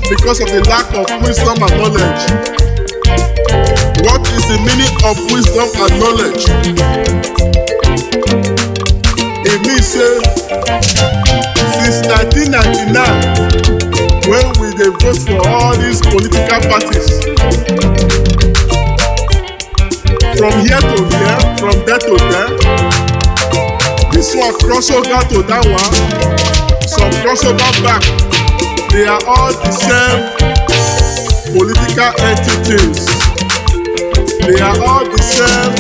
Because of the lack of wisdom and knowledge. What is the meaning of wisdom and knowledge? It means since 1999, when we dey vote for all these political parties, from here to here, from there to there, this one cross over to that one, some cross over back. They are all the same political entities. They are all the same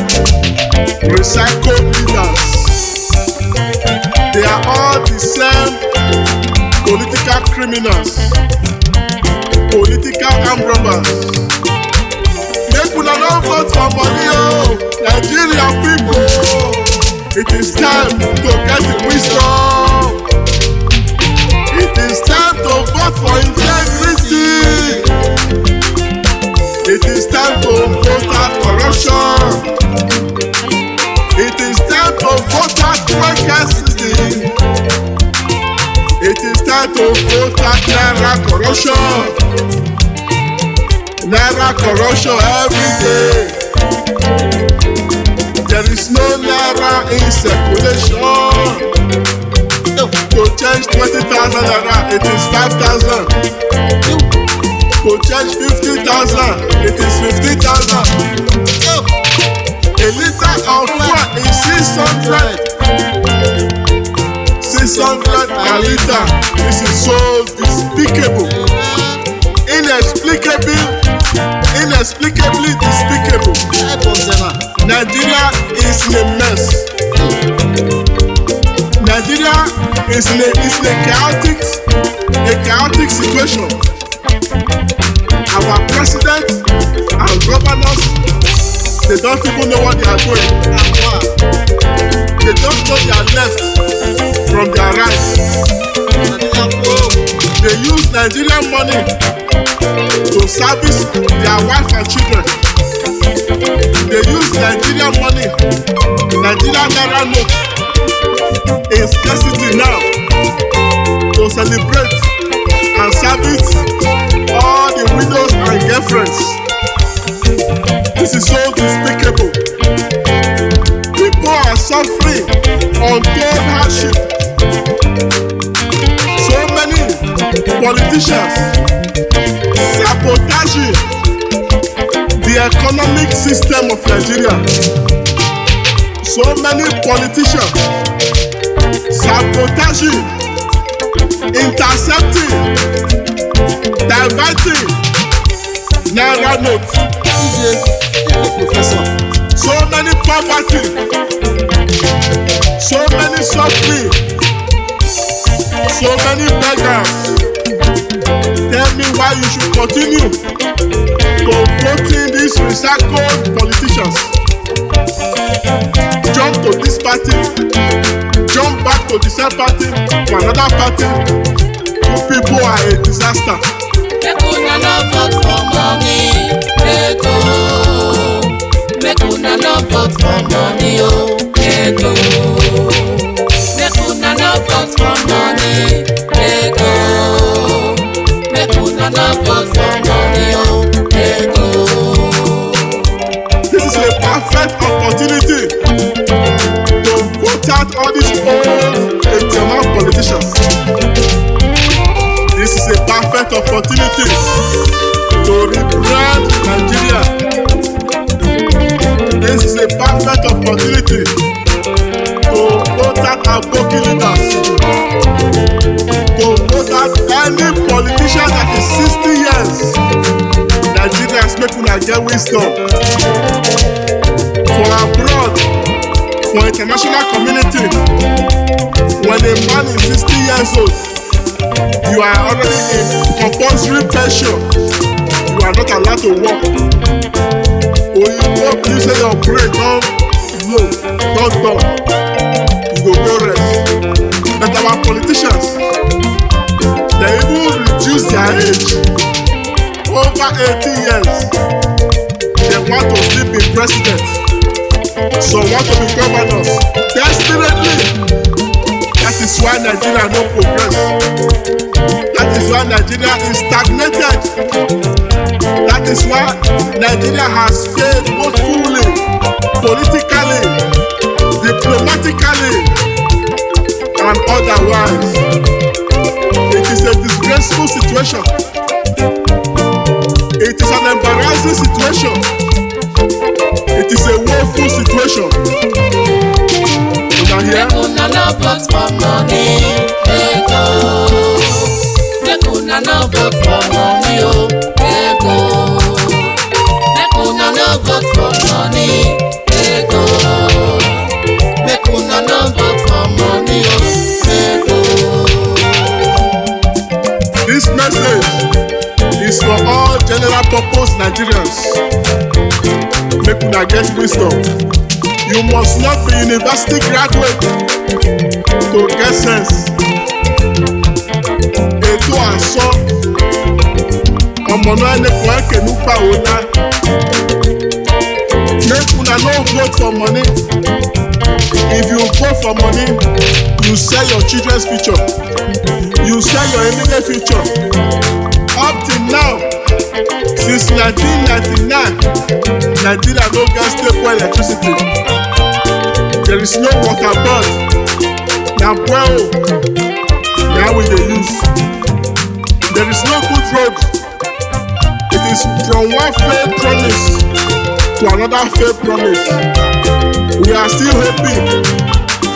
recycled leaders. They are all the same political criminals, political armed robbers. Make una no vote for money, oh, Nigerian people. It is time to get the wisdom. It is time to vote for integrity. It is time to vote out corruption. It is time to vote out prejudice. It is time to vote out naira corruption. Naira corruption every day. There is no naira in circulation. To change 20,000 naira, it is 5,000. To change 50,000, it is 50,000. A liter of fuel is 600. 600 a liter. This is so despicable. Inexplicably despicable. Nigeria is in a mess. Nigeria is in a chaotic situation. Our president and governors, they don't even know what they are doing. They don't know their left from their right. They use Nigerian money to service their wife and children. They use Nigerian money, Nigerian naira note in scarcity now to celebrate and service all the widows and girlfriends. This is so despicable. People are suffering untold hardship. So many politicians sabotaging the economic system of Nigeria. So many politicians sabotaging, intercepting, diverting naira notes. Professor. So many poverty, so many suffering, so many beggars. Tell me why you should continue to voting these recycled politicians. Jump to this party, jump back to the same party, to another party. You people are a disaster. Make una no vote for money, Edo. Make una no vote for money, oh, Edo. Make una no vote for money, Edo. Make una no vote for money, oh, Edo. This is a perfect opportunity to vote out all these old Ehimamiegho politicians. This is a perfect opportunity to rebrand Nigeria. This is a perfect opportunity to vote out our broken leaders, to vote out any politician that is 60 years. Nigerians make una get wisdom. For abroad, for international community, when a man is 60 years old, you are already in compulsory pension. You are not allowed to work. Or you say your brain don't low, don't talk. You go rest. But our politicians, they even reduce their age. Over 80 years, they want to still be president. Some want to be governors. Desperately. That is why Nigeria no progress. That is why Nigeria is stagnated. That is why Nigeria has failed both fully, politically, diplomatically, and otherwise. It is a disgraceful situation. It is an embarrassing situation. It is a woeful situation. Make una no vote for money, Edo. Make una no vote for money, oh, Edo. Make una no vote for money, Edo. Make una no vote for money, oh, Edo. This message is for all general purpose Nigerians. Make una get wisdom. You must not be university graduate to get sense. Ètò àsọ ọmọ náà ẹni kan ẹ̀kẹ́ nípa òun náà. Make una no vote for money. If you vote for money, you sell your children's future. You sell your immediate future. Up till now, since 1999, Nigeria no get stable electricity. There is no water board. Na well, na we dey use. There is no good road. It is from one failed promise to another failed promise. We are still hoping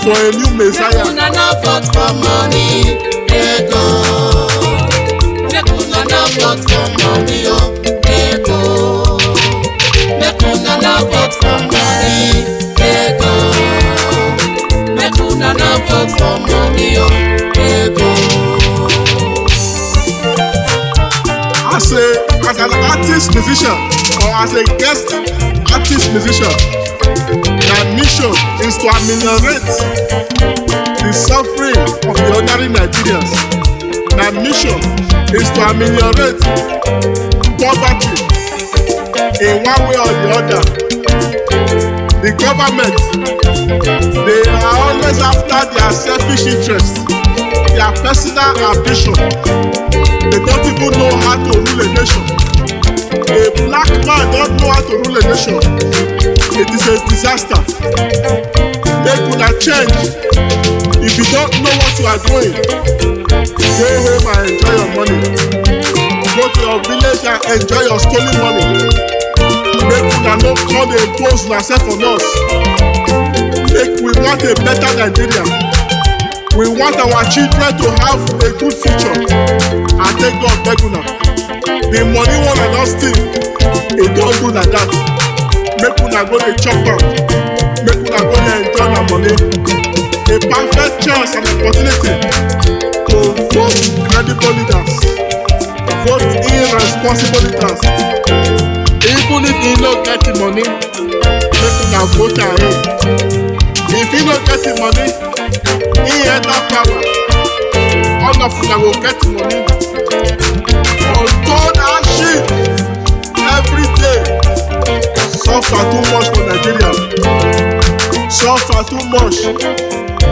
for a new Messiah. Make una no vote for money, Edo. Make una no vote for money, oh, Edo. Make una no vote for money, Edo. Make una no vote for money, oh, Edo. As an artist musician or as a guest artist musician, my mission is to ameliorate the suffering of the ordinary Nigerians. My mission is to ameliorate poverty in one way or the other. The government, they are always after their selfish interest, their personal ambition. They don't even know how to rule a nation. A black man don't know how to rule a nation. It is a disaster. They could have changed. If you don't know what you are doing, go home and enjoy your money. Go to your village and enjoy your stolen money. Make una no come dey impose yourself on us. Make we want a better Nigeria. We want our children to have a good future. I thank God beg una. The money one I don steal, e don do like that. Make una go dey chop am. Make una go dey enjoy na money. A perfect chance and opportunity to vote credible leaders, vote irresponsible leaders. Even if you no get the money, make una vote ahead. If you no get the money, he enter power. All of una go get money. Although that shit every day suffer too much for Nigeria. Suffer too much.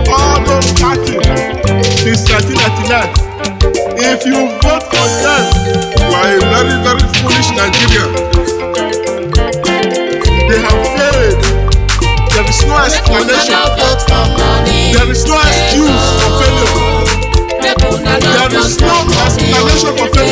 All those parties since 1999. If you vote for them, you are a very, very foolish Nigerian. They have failed. There is no explanation. There is no excuse for failure. There is no explanation for failure.